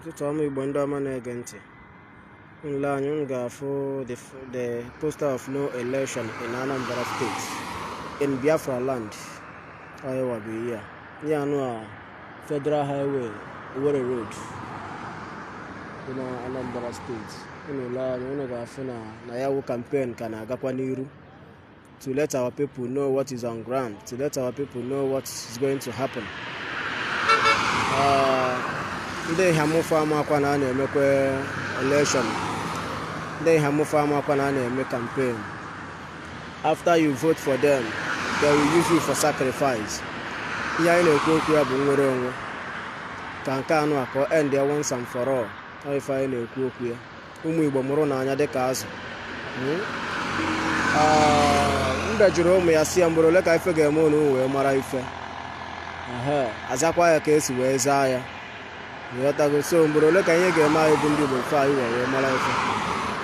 Tụtụ Igbo ndị ọma na-ege ntị. Nle anyị m ga-afụ the poster of no election in Anambra State in Biafra land. Oyewa bụ ihe a. Ihe anụ a Federal Highway Owerri Road dị na Anambra State. Unu le anyị unu ga-afụ na ya wụ campaign ka na-agakwa n'iru to let our people know what is on ground, to let our people know what is going to happen. Ndị hamụfụ amakwa na a na-emekwa election. Ndị hamụfụ amakwa na a na-eme campaign. After you vote for them, they will use you for sacrifice. Ihe anyị na-ekwu okwu ya bụ nnwere onwe. Ka nke anụ a ka ọ end ya once and for all. Ọ ife anyị na-ekwu okwu ya. Ụmụ Igbo mụrụ n'anya dịka azụ. Mbe jụrụ ụmụ ya si ya mgboro ole ka ife ga-eme unu wee mara ife. Azakwa ya ka esi wee zaa ya. Ịghọtago, so mgboro ole ka ihe ga-eme anyị bụ ndị Igbo mfe anyị wee mara ife.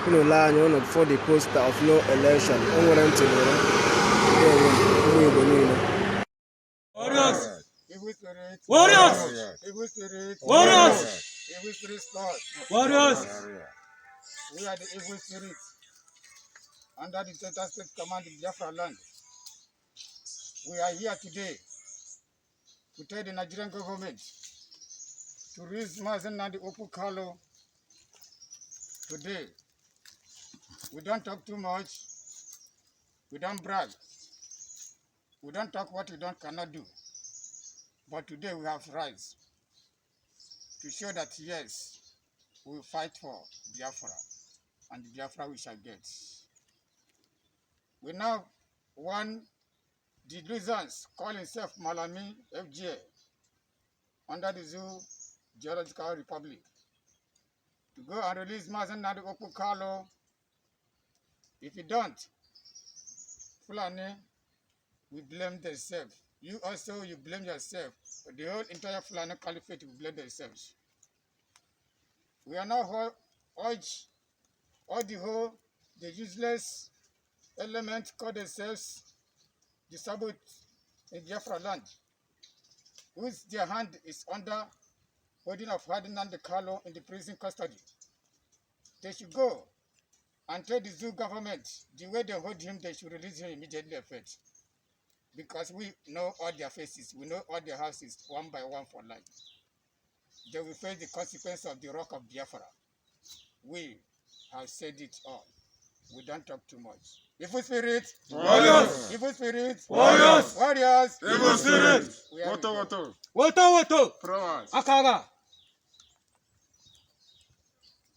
Unu lee anya unu for the poster of no election. O nwere ntị nwere ụmụ Igbo niile. Warriors! Warriors! Warriors! Evil spirit start. Warriors! We are the evil spirit under the Delta State Command of Biafra land. We are here today to tell the Nigerian government to release Mazen and the Opu Kalo today. We don't talk too much. We don't brag. We don't talk what we cannot do. But today we have rise to show that yes, we will fight for Biafra, and the Biafra we shall get. We now want the losers call himself Malami FGA under the Zoo Geological Republic to go and release Mazen Nadu Opu Kalo. If you don't, Fulani will blame themselves. You also, you blame yourself. The whole entire Fulani Caliphate will blame themselves. We are now urge all the useless elements call themselves the Sabbath in Biafra land, whose their hand is under holding of Ferdinand the Carlo in the prison custody. They should go and tell the zoo government the way they hold him, they should release him immediately effect. Because we know all their faces, we know all their houses one by one for life. They will face the consequence of the rock of Biafra. We have said it all. We don't talk too much. Evil spirit, Warriors! evil spirit, Warriors! warriors, Evil spirit! Woto. Promise! Akaga.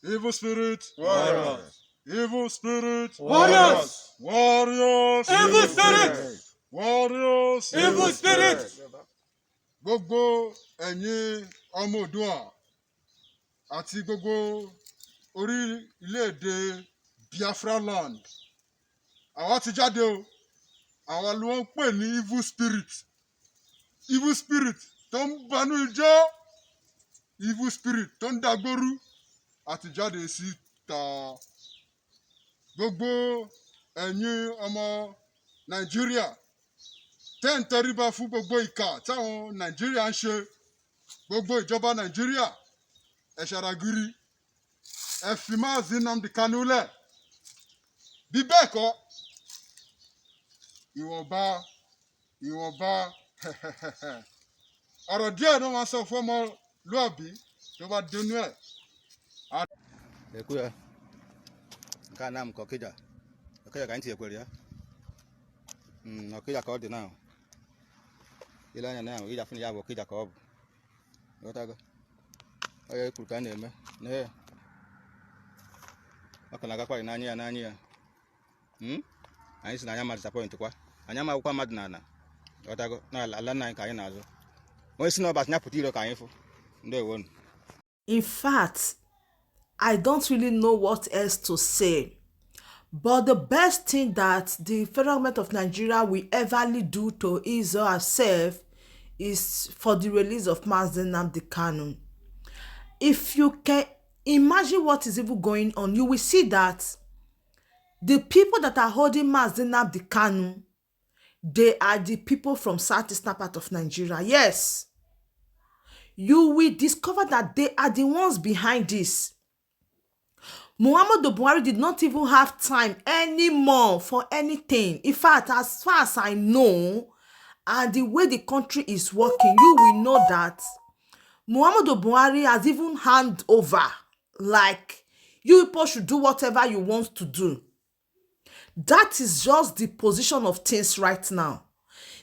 Evil spirit! Warriors! Evil spirit! Warriors! Warriors! Evil spirit! Warriors! Evil spirit! Gbogbo ẹ̀yin ọmọ Oòduà àti gbogbo orílẹ̀-èdè Biafra land. Àwa ti jáde o. Àwa ló ń pè ní evil spirit. Evil spirit tó ń banú ijó. Evil spirit tó ń dàgbòrú. Àti jáde síta. Gbogbo ẹ̀yin ọmọ Nàìjíríà. Tẹ́ ń tẹríba fún gbogbo ìkà táwọn Nàìjíríà ń ṣe. Gbogbo ìjọba Nàìjíríà. Ẹ ṣàràgìrì. Ẹ fi Mazi Nnamdi Kanu lẹ̀. Bí bẹ́ẹ̀ kọ́, ìwọ̀nba ọ̀rọ̀ díẹ̀ ló máa sọ fún ọmọlúàbí tó bá dénú ẹ̀. Ekwu ya nke a na m ka Ọkịja ka anyị tinyekwere ya Ọkịja ka ọ dị na ile anya na Ọkịja fụna ya bụ Ọkịja ka ọ bụ ghọtago ọ ya ekwuru ka a na-eme na ọ ka na-agakwa n'anya ya anyị si na anya ma disappoint kwa anyị amaghịkwa mmadụ na ala ghọtago na ala nna anyị ka anyị na-azụ onye si na ọba anya pụta iro ka anyị fụ ndewonu. In fact, I don't really know what else to say. But the best thing that the federal government of Nigeria will everly do to ease herself is for the release of Mazi Nnamdi Kanu. If you can imagine what is even going on, you will see that the people that are holding Mazi Nnamdi Kanu, they are the people from southeastern part of Nigeria. Yes. you will discover that they are the ones behind this. Muhammadu Buhari did not even have time anymore for anything. In fact, as far as I know, and the way the country is working, you will know that Muhammadu Buhari has even hand over, like, you people should do whatever you want to do. That is just the position of things right now.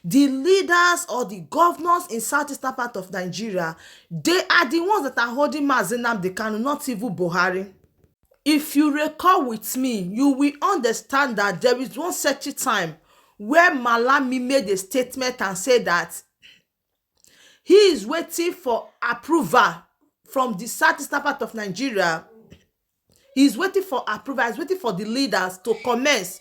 The leaders or the governors in southeastern part of Nigeria, they are the ones that are holding Mazi Nnamdi Kanu, not even Buhari. If you recall with me, you will understand that there is one certain time where Malami made a statement and said that he is waiting for approval from the southeastern part of Nigeria. He is waiting for approval. He's waiting for the leaders to commence.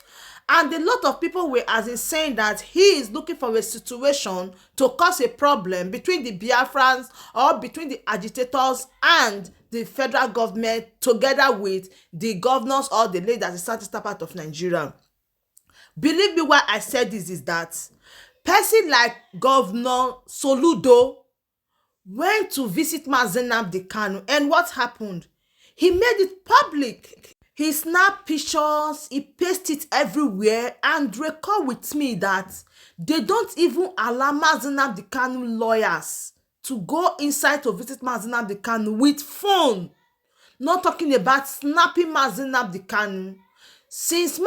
And a lot of people were as in saying that he is looking for a situation to cause a problem between the Biafrans or between the agitators and the federal government together with the governors or the leaders in the southeastern part of Nigeria. Believe me, why I said this is that person like Governor Soludo went to visit Mazi Nnamdi Kanu, and what happened? He made it public. He snapped pictures, he pasted it everywhere, and recall with me that they don't even allow Mazi Nnamdi Kanu lawyers to go inside to visit Mazi Nnamdi Kanu with phone. Not talking about snapping Mazi Nnamdi Kanu. Since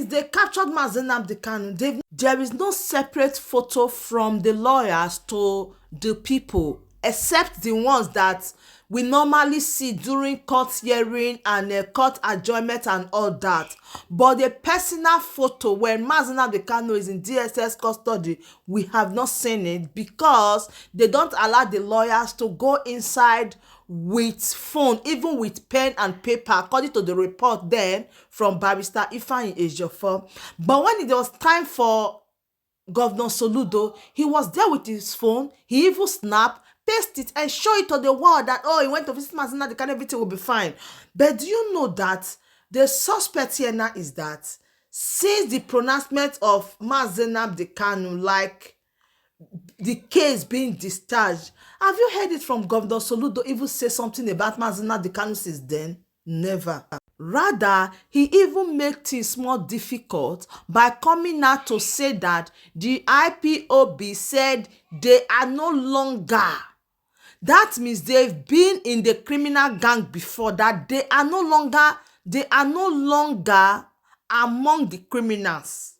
they captured Mazi Nnamdi Kanu, there is no separate photo from the lawyers to the people, except the ones that we normally see during court hearing and court adjournment and all that. But the personal photo when Mazi Nnamdi Kanu is in DSS custody, we have not seen it because they don't allow the lawyers to go inside with phone, even with pen and paper, according to the report then from Barrister Ifeanyi Ejiofor. But when it was time for Governor Soludo, he was there with his phone. He even snapped, paste it, and show it to the world that, oh, he went to visit Mazi Nnamdi Kanu, everything will be fine. But do you know that the suspect here now is that since the pronouncement of Mazi Nnamdi Kanu, like the case being discharged, have you heard it from Governor Soludo even say something about Mazi Nnamdi Kanu since then? Never. Rather, he even made things more difficult by coming out to say that the IPOB said they are no longer. That means they've been in the criminal gang before, that they are no longer among the criminals.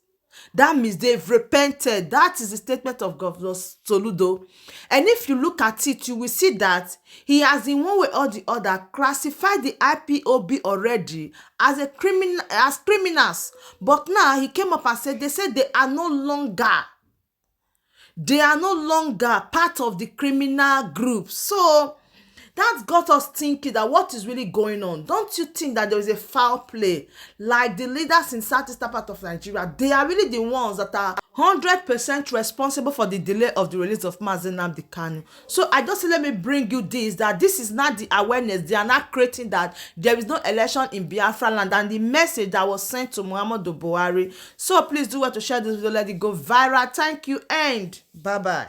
That means they've repented. That is the statement of Governor Soludo. And if you look at it, you will see that he has in one way or the other classified the IPOB already as criminals. But now he came up and said they are no longer part of the criminal group. So that got us thinking that what is really going on? Don't you think that there is a foul play? Like the leaders in southeastern part of Nigeria, they are really the ones that are 100% responsible for the delay of the release of Mazi Nnamdi Kanu. So I just say, let me bring you this, that this is not the awareness. They are not creating that there is no election in Biafra land, and the message that was sent to Muhammadu Buhari. So please do well to share this video, let it go viral. Thank you and bye-bye.